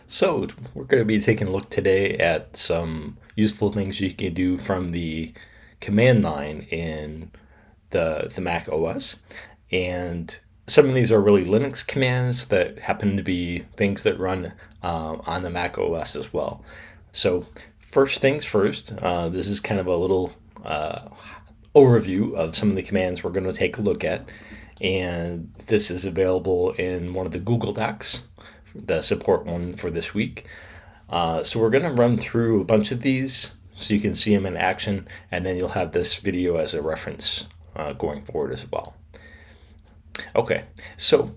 So, we're going to be taking a look today at some useful things you can do from the command line in the Mac OS. And some of these are really Linux commands that happen to be things that run on the Mac OS as well. So, first things first, this is kind of a little overview of some of the commands we're going to take a look at. And this is available in one of the Google Docs, the support one for this week. So we're going to run through a bunch of these so you can see them in action, and then you'll have this video as a reference going forward as well. Okay, so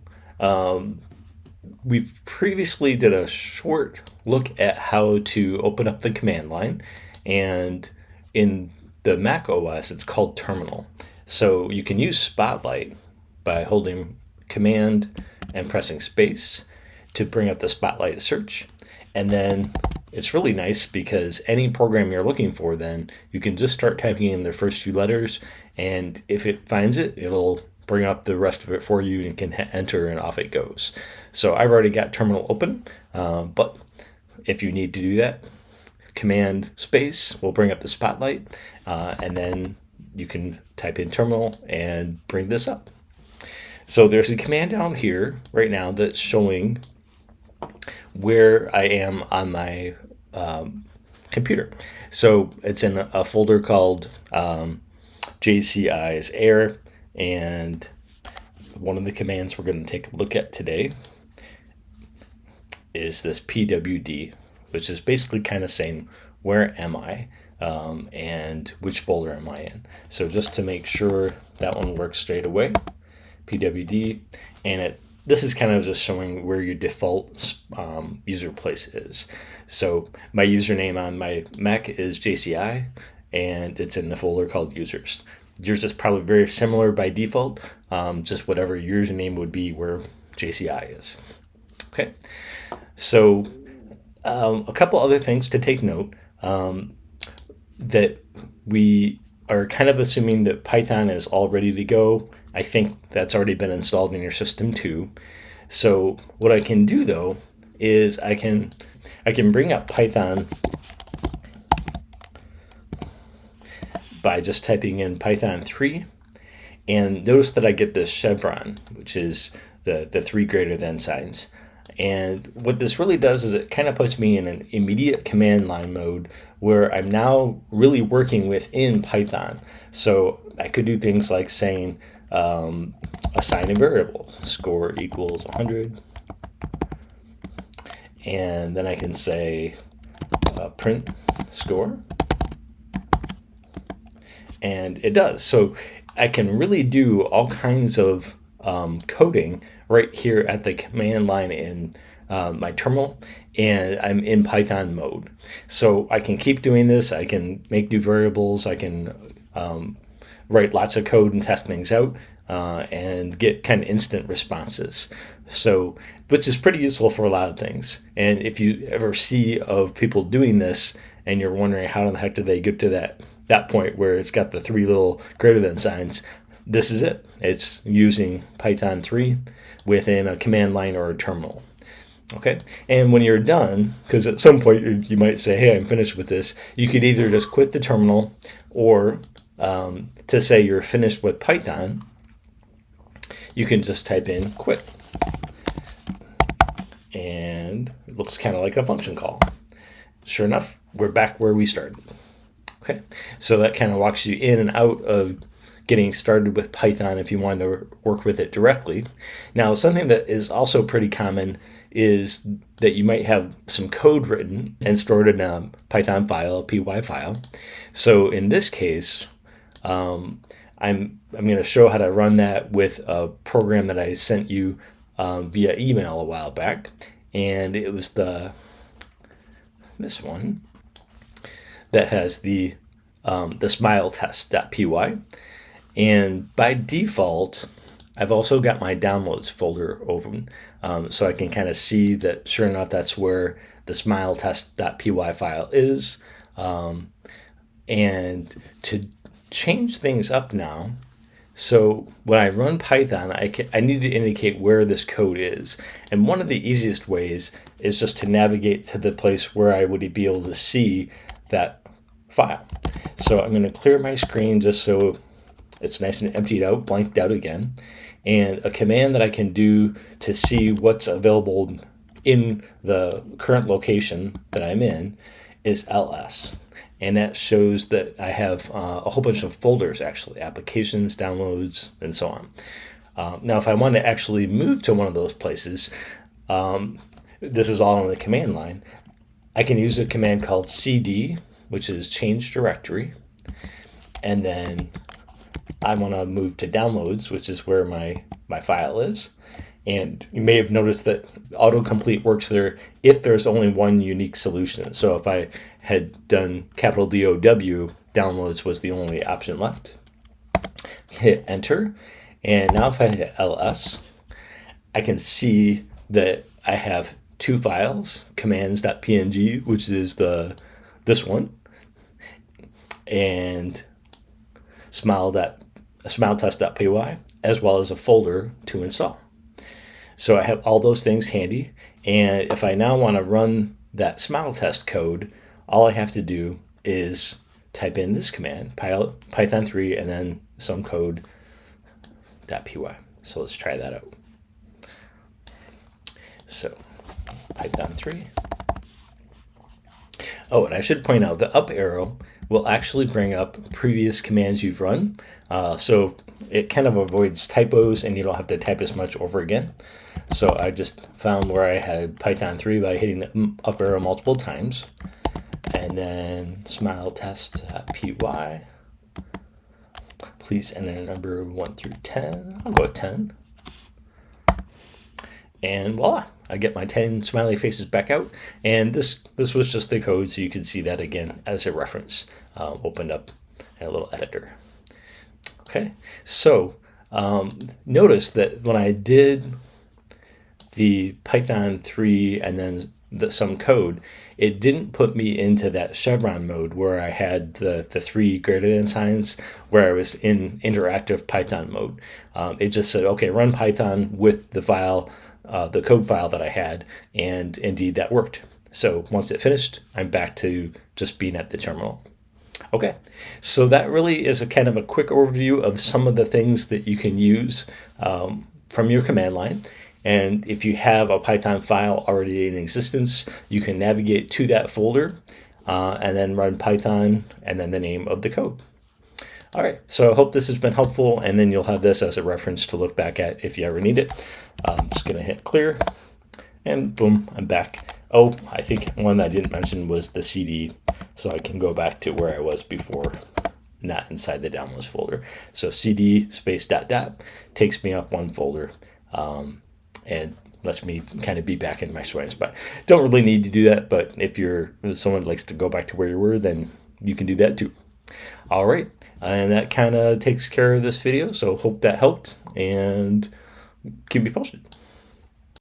we've previously did a short look at how to open up the command line, and in the Mac OS it's called Terminal. So you can use Spotlight by holding Command and pressing space to bring up the Spotlight search. And then it's really nice because any program you're looking for, then you can just start typing in the first few letters, and if it finds it, it'll bring up the rest of it for you and can enter, and off it goes. So I've already got Terminal open, but if you need to do that, Command space will bring up the Spotlight, and then you can type in Terminal and bring this up. So there's a command down here right now that's showing where I am on my computer. So it's in a folder called JCI's Air, and one of the commands we're going to take a look at today is this pwd, which is basically kind of saying where am I and which folder am I in. So just to make sure that one works straight away, pwd, and this is kind of just showing where your default user place is. So my username on my Mac is JCI, and it's in the folder called users. Yours is probably very similar by default, just whatever your username would be where JCI is. Okay, so a couple other things to take note, that we are kind of assuming that Python is all ready to go. I think that's already been installed in your system too. So what I can do though is I can bring up Python by just typing in Python 3, and notice that I get this chevron, which is the three greater than signs. And what this really does is it kind of puts me in an immediate command line mode where I'm now really working within Python. So I could do things like saying assign a variable, score equals 100, and then I can say print score, and it does. So I can really do all kinds of coding right here at the command line in my terminal, and I'm in Python mode. So I can keep doing this. I can make new variables. I can write lots of code and test things out, and get kind of instant responses. So, which is pretty useful for a lot of things. And if you ever see of people doing this and you're wondering how in the heck did they get to that point where it's got the three little greater than signs, this is it. It's using Python 3 within a command line or a terminal. Okay, and when you're done, because at some point you might say, hey, I'm finished with this, you could either just quit the terminal, or to say you're finished with Python, you can just type in quit. And it looks kind of like a function call. Sure enough, we're back where we started. Okay, so that kind of walks you in and out of getting started with Python if you want to work with it directly. Now, something that is also pretty common is that you might have some code written and stored in a Python file, a py file. So in this case, I'm going to show how to run that with a program that I sent you via email a while back, and it was this one that has the smile test.py. And by default, I've also got my downloads folder open, so I can kind of see that sure enough that's where the smile test.py file is. And to change things up now, So when I run Python, I need to indicate where this code is. And one of the easiest ways is just to navigate to the place where I would be able to see that file. So I'm going to clear my screen just so it's nice and emptied out, blanked out again. And a command that I can do to see what's available in the current location that I'm in is ls. And that shows that I have a whole bunch of folders, actually, applications, downloads, and so on. Now, if I want to actually move to one of those places, this is all on the command line, I can use a command called cd, which is change directory, and then I want to move to downloads, which is where my file is. And you may have noticed that autocomplete works there if there's only one unique solution. So if I had done capital DOW, downloads was the only option left. Hit enter. And now if I hit ls, I can see that I have two files, commands.png, which is this one, and smiletest.py, as well as a folder to install. So I have all those things handy, and if I now want to run that Smiletest code, all I have to do is type in this command, python3, and then some code .py. So let's try that out. So python3. Oh, and I should point out the up arrow will actually bring up previous commands you've run. So it kind of avoids typos and you don't have to type as much over again. So I just found where I had python3 by hitting the up arrow multiple times. And then smiletest.py. Please enter number 1 through 10. I'll go with 10. And voila, I get my 10 smiley faces back out. And this was just the code, so you can see that again as a reference. Opened up in a little editor. Okay, so notice that when I did the Python 3 and then some code, it didn't put me into that chevron mode where I had the 3 greater than signs, where I was in interactive Python mode. It just said, okay, run Python with the file, the code file that I had, and indeed that worked. So once it finished, I'm back to just being at the terminal. Okay, so that really is a kind of a quick overview of some of the things that you can use from your command line. And if you have a Python file already in existence, you can navigate to that folder and then run Python and then the name of the code. All right, so I hope this has been helpful, and then you'll have this as a reference to look back at if you ever need it. I'm just gonna hit clear, and boom, I'm back. Oh, I think one I didn't mention was the CD, so I can go back to where I was before, not inside the downloads folder. So CD space ... takes me up one folder and lets me kind of be back in my sweating spot. Don't really need to do that, but if you're someone who likes to go back to where you were, then you can do that too. All right, and that kind of takes care of this video, so hope that helped, and keep me posted.